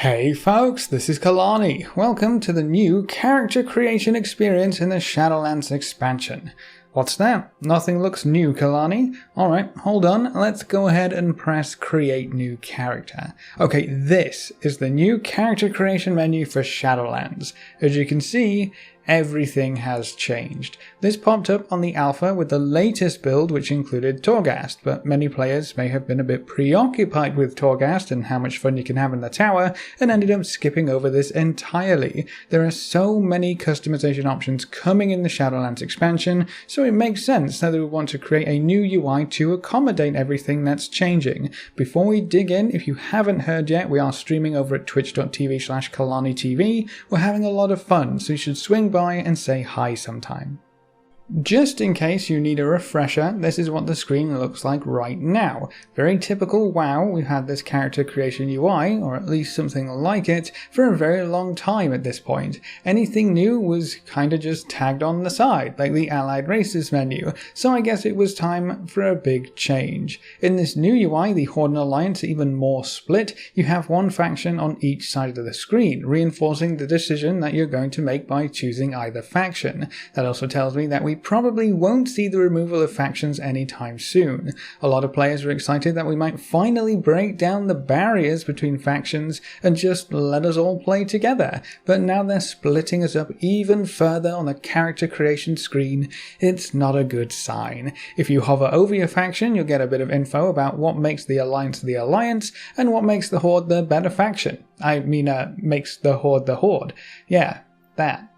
Hey folks, this is Kalani. Welcome to the new character creation experience in the Shadowlands expansion. What's that? Nothing looks new, Kalani? Alright, hold on, let's go ahead and press create new character. Okay, this is the new character creation menu for Shadowlands. As you can see, everything has changed. This popped up on the alpha with the latest build, which included Torghast, but many players may have been a bit preoccupied with Torghast and how much fun you can have in the tower, and ended up skipping over this entirely. There are so many customization options coming in the Shadowlands expansion, so it makes sense that we want to create a new UI to accommodate everything that's changing. Before we dig in, if you haven't heard yet, we are streaming over at twitch.tv/KalaniTV. We're having a lot of fun, so you should swing by and say hi sometime. Just in case you need a refresher, this is what the screen looks like right now. Very typical WoW, we've had this character creation UI, or at least something like it, for a very long time at this point. Anything new was kinda just tagged on the side, like the Allied Races menu, so I guess it was time for a big change. In this new UI, the Horde and Alliance are even more split. You have one faction on each side of the screen, reinforcing the decision that you're going to make by choosing either faction. That also tells me that we probably won't see the removal of factions anytime soon. A lot of players are excited that we might finally break down the barriers between factions and just let us all play together, but now they're splitting us up even further on the character creation screen. It's not a good sign. If you hover over your faction, you'll get a bit of info about what makes the Alliance, and what makes the Horde the better faction. Makes the Horde. Yeah, that.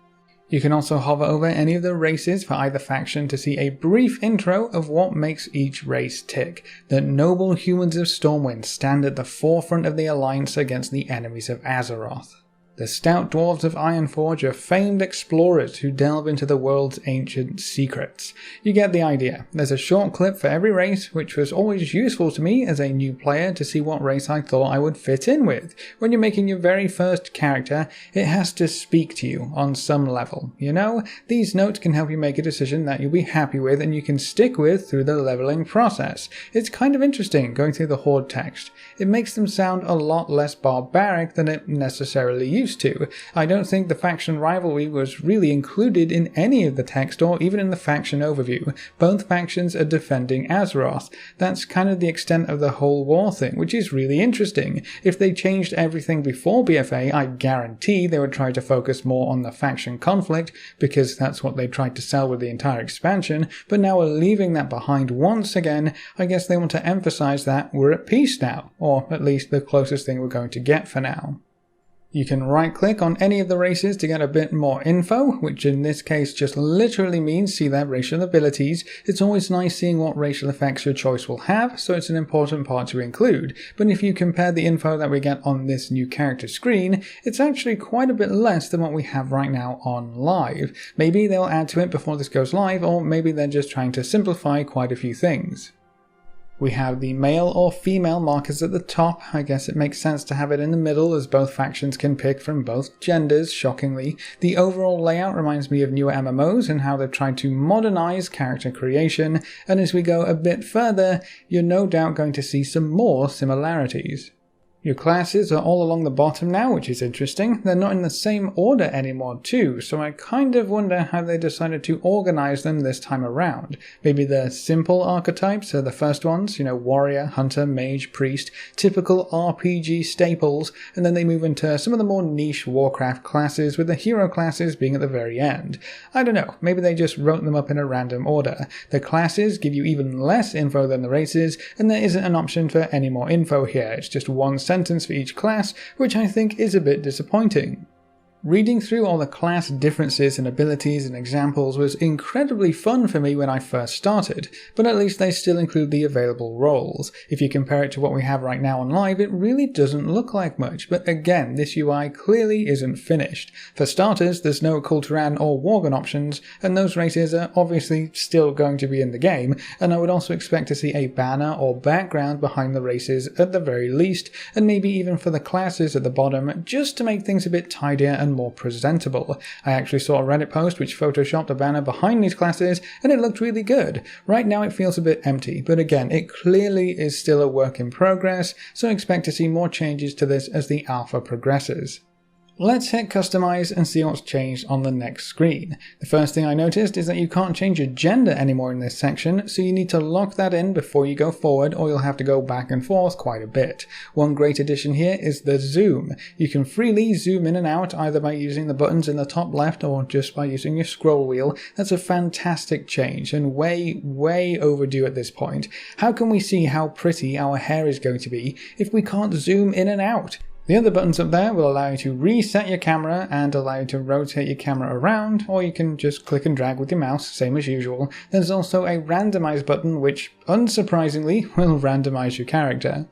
You can also hover over any of the races for either faction to see a brief intro of what makes each race tick. The noble humans of Stormwind stand at the forefront of the Alliance against the enemies of Azeroth. The stout dwarves of Ironforge are famed explorers who delve into the world's ancient secrets. You get the idea. There's a short clip for every race, which was always useful to me as a new player to see what race I thought I would fit in with. When you're making your very first character, it has to speak to you on some level, you know? These notes can help you make a decision that you'll be happy with and you can stick with through the leveling process. It's kind of interesting going through the Horde text. It makes them sound a lot less barbaric than it necessarily used to. I don't think the faction rivalry was really included in any of the text or even in the faction overview. Both factions are defending Azeroth. That's kind of the extent of the whole war thing, which is really interesting. If they changed everything before BFA, I guarantee they would try to focus more on the faction conflict, because that's what they tried to sell with the entire expansion, but now we're leaving that behind once again. I guess they want to emphasize that we're at peace now, or at least the closest thing we're going to get for now. You can right-click on any of the races to get a bit more info, which in this case just literally means see their racial abilities. It's always nice seeing what racial effects your choice will have, so it's an important part to include. But if you compare the info that we get on this new character screen, it's actually quite a bit less than what we have right now on live. Maybe they'll add to it before this goes live, or maybe they're just trying to simplify quite a few things. We have the male or female markers at the top. I guess it makes sense to have it in the middle as both factions can pick from both genders, shockingly. The overall layout reminds me of newer MMOs and how they've tried to modernize character creation, and as we go a bit further, you're no doubt going to see some more similarities. Your classes are all along the bottom now, which is interesting. They're not in the same order anymore too, so I kind of wonder how they decided to organize them this time around. Maybe the simple archetypes are the first ones, warrior, hunter, mage, priest, typical RPG staples, and then they move into some of the more niche Warcraft classes, with the hero classes being at the very end. I don't know, maybe they just wrote them up in a random order. The classes give you even less info than the races, and there isn't an option for any more info here. It's just one sentence for each class, which I think is a bit disappointing. Reading through all the class differences and abilities and examples was incredibly fun for me when I first started, but at least they still include the available roles. If you compare it to what we have right now on live, it really doesn't look like much, but again, this UI clearly isn't finished. For starters, there's no Kulturan or Worgen options, and those races are obviously still going to be in the game, and I would also expect to see a banner or background behind the races at the very least, and maybe even for the classes at the bottom, just to make things a bit tidier and and more presentable. I actually saw a Reddit post which photoshopped a banner behind these classes and it looked really good. Right now it feels a bit empty, but again, it clearly is still a work in progress, so expect to see more changes to this as the alpha progresses. Let's hit customize and see what's changed on the next screen. The first thing I noticed is that you can't change your gender anymore in this section, so you need to lock that in before you go forward or you'll have to go back and forth quite a bit. One great addition here is the zoom. You can freely zoom in and out either by using the buttons in the top left or just by using your scroll wheel. That's a fantastic change and way overdue at this point. How can we see how pretty our hair is going to be if we can't zoom in and out? The other buttons up there will allow you to reset your camera and allow you to rotate your camera around, or you can just click and drag with your mouse, same as usual. There's also a randomize button which, unsurprisingly, will randomize your character.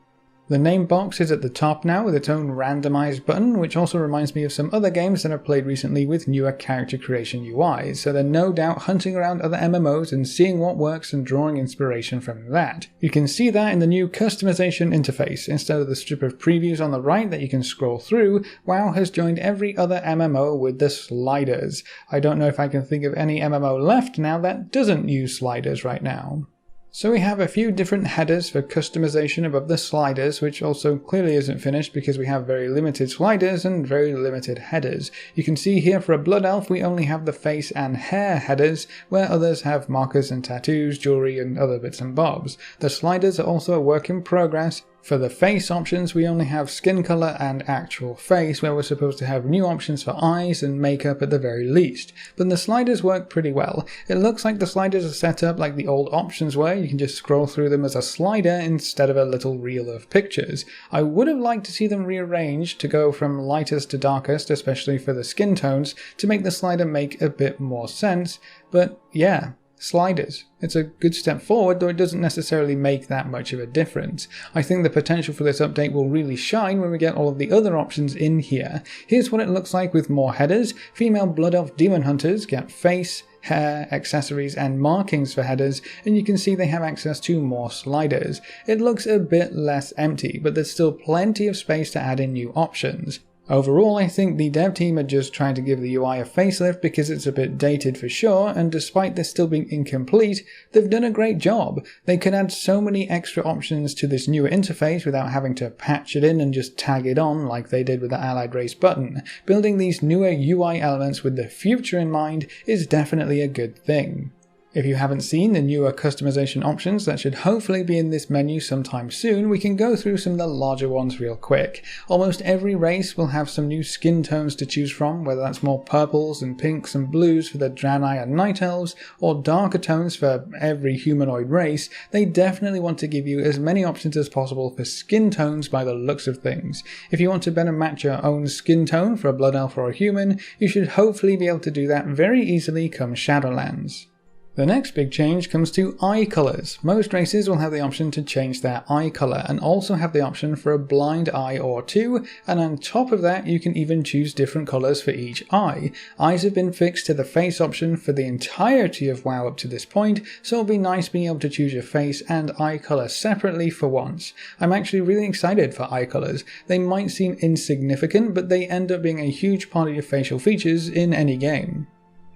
The name box is at the top now with its own randomized button, which also reminds me of some other games that I've played recently with newer character creation UIs, so they're no doubt hunting around other MMOs and seeing what works and drawing inspiration from that. You can see that in the new customization interface. Instead of the strip of previews on the right that you can scroll through, WoW has joined every other MMO with the sliders. I don't know if I can think of any MMO left now that doesn't use sliders right now. So we have a few different headers for customization above the sliders, which also clearly isn't finished because we have very limited sliders and very limited headers. You can see here for a Blood Elf we only have the face and hair headers, where others have markers and tattoos, jewelry and other bits and bobs. The sliders are also a work in progress. For the face options, we only have skin color and actual face, where we're supposed to have new options for eyes and makeup at the very least. But the sliders work pretty well. It looks like the sliders are set up like the old options were. You can just scroll through them as a slider instead of a little reel of pictures. I would have liked to see them rearranged to go from lightest to darkest, especially for the skin tones, to make the slider make a bit more sense. But yeah. Sliders. It's a good step forward, though it doesn't necessarily make that much of a difference. I think the potential for this update will really shine when we get all of the other options in here. Here's what it looks like with more headers. Female Blood Elf Demon Hunters get face, hair, accessories and markings for headers, and you can see they have access to more sliders. It looks a bit less empty, but there's still plenty of space to add in new options. Overall, I think the dev team are just trying to give the UI a facelift because it's a bit dated for sure, and despite this still being incomplete, they've done a great job. They could add so many extra options to this newer interface without having to patch it in and just tag it on like they did with the Allied Race button. Building these newer UI elements with the future in mind is definitely a good thing. If you haven't seen the newer customization options that should hopefully be in this menu sometime soon, we can go through some of the larger ones real quick. Almost every race will have some new skin tones to choose from, whether that's more purples and pinks and blues for the Draenei and Night Elves, or darker tones for every humanoid race. They definitely want to give you as many options as possible for skin tones by the looks of things. If you want to better match your own skin tone for a Blood Elf or a human, you should hopefully be able to do that very easily come Shadowlands. The next big change comes to eye colours. Most races will have the option to change their eye colour and also have the option for a blind eye or two, and on top of that you can even choose different colours for each eye. Eyes have been fixed to the face option for the entirety of WoW up to this point, so it'll be nice being able to choose your face and eye colour separately for once. I'm actually really excited for eye colours. They might seem insignificant, but they end up being a huge part of your facial features in any game.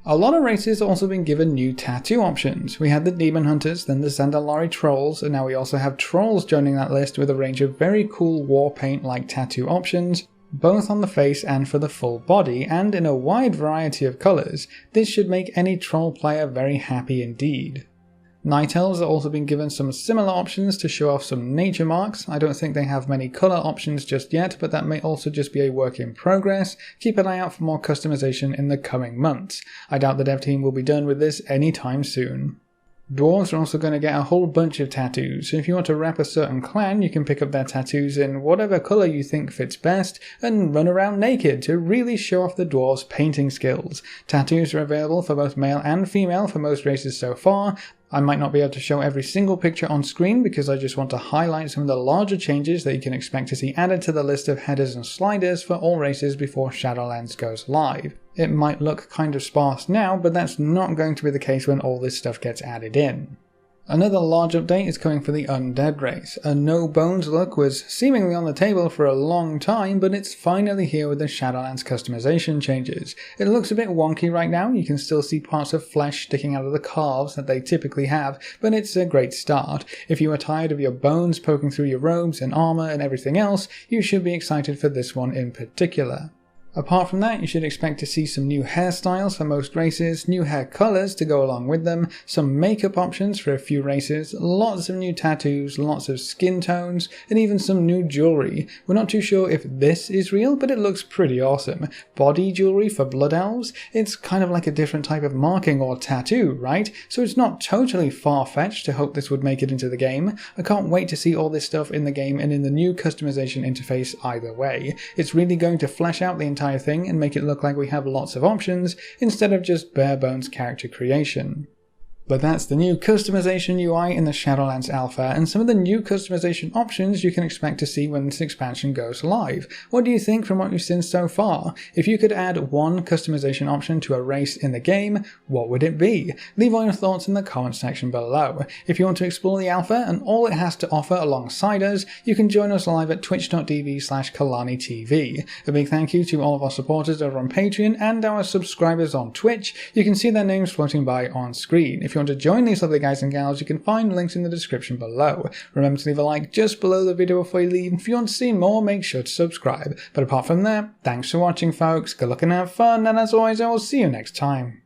A lot of races have also been given new tattoo options. We had the Demon Hunters, then the Zandalari Trolls, and now we also have Trolls joining that list with a range of very cool war paint-like tattoo options, both on the face and for the full body, and in a wide variety of colours. This should make any Troll player very happy indeed. Night Elves have also been given some similar options to show off some nature marks. I don't think they have many colour options just yet, but that may also just be a work in progress. Keep an eye out for more customization in the coming months. I doubt the dev team will be done with this anytime soon. Dwarves are also going to get a whole bunch of tattoos, so if you want to rep a certain clan, you can pick up their tattoos in whatever colour you think fits best and run around naked to really show off the dwarves' painting skills. Tattoos are available for both male and female for most races so far. I might not be able to show every single picture on screen because I just want to highlight some of the larger changes that you can expect to see added to the list of headers and sliders for all races before Shadowlands goes live. It might look kind of sparse now, but that's not going to be the case when all this stuff gets added in. Another large update is coming for the Undead race. A no bones look was seemingly on the table for a long time, but it's finally here with the Shadowlands customization changes. It looks a bit wonky right now, you can still see parts of flesh sticking out of the calves that they typically have, but it's a great start. If you are tired of your bones poking through your robes and armor and everything else, you should be excited for this one in particular. Apart from that, you should expect to see some new hairstyles for most races, new hair colours to go along with them, some makeup options for a few races, lots of new tattoos, lots of skin tones, and even some new jewellery. We're not too sure if this is real, but it looks pretty awesome. Body jewellery for blood elves? It's kind of like a different type of marking or tattoo, right? So it's not totally far-fetched to hope this would make it into the game. I can't wait to see all this stuff in the game and in the new customization interface either way. It's really going to flesh out the entire thing and make it look like we have lots of options instead of just bare bones character creation. But that's the new customization UI in the Shadowlands Alpha and some of the new customization options you can expect to see when this expansion goes live. What do you think from what you've seen so far? If you could add one customization option to a race in the game, what would it be? Leave all your thoughts in the comment section below. If you want to explore the Alpha and all it has to offer alongside us, you can join us live at twitch.tv/KalaniTV. A big thank you to all of our supporters over on Patreon and our subscribers on Twitch. You can see their names floating by on screen. If you want to join these lovely guys and gals, you can find links in the description below. Remember to leave a like just below the video before you leave. If you want to see more, make sure to subscribe. But apart from that, thanks for watching folks, good luck and have fun, and as always I will see you next time.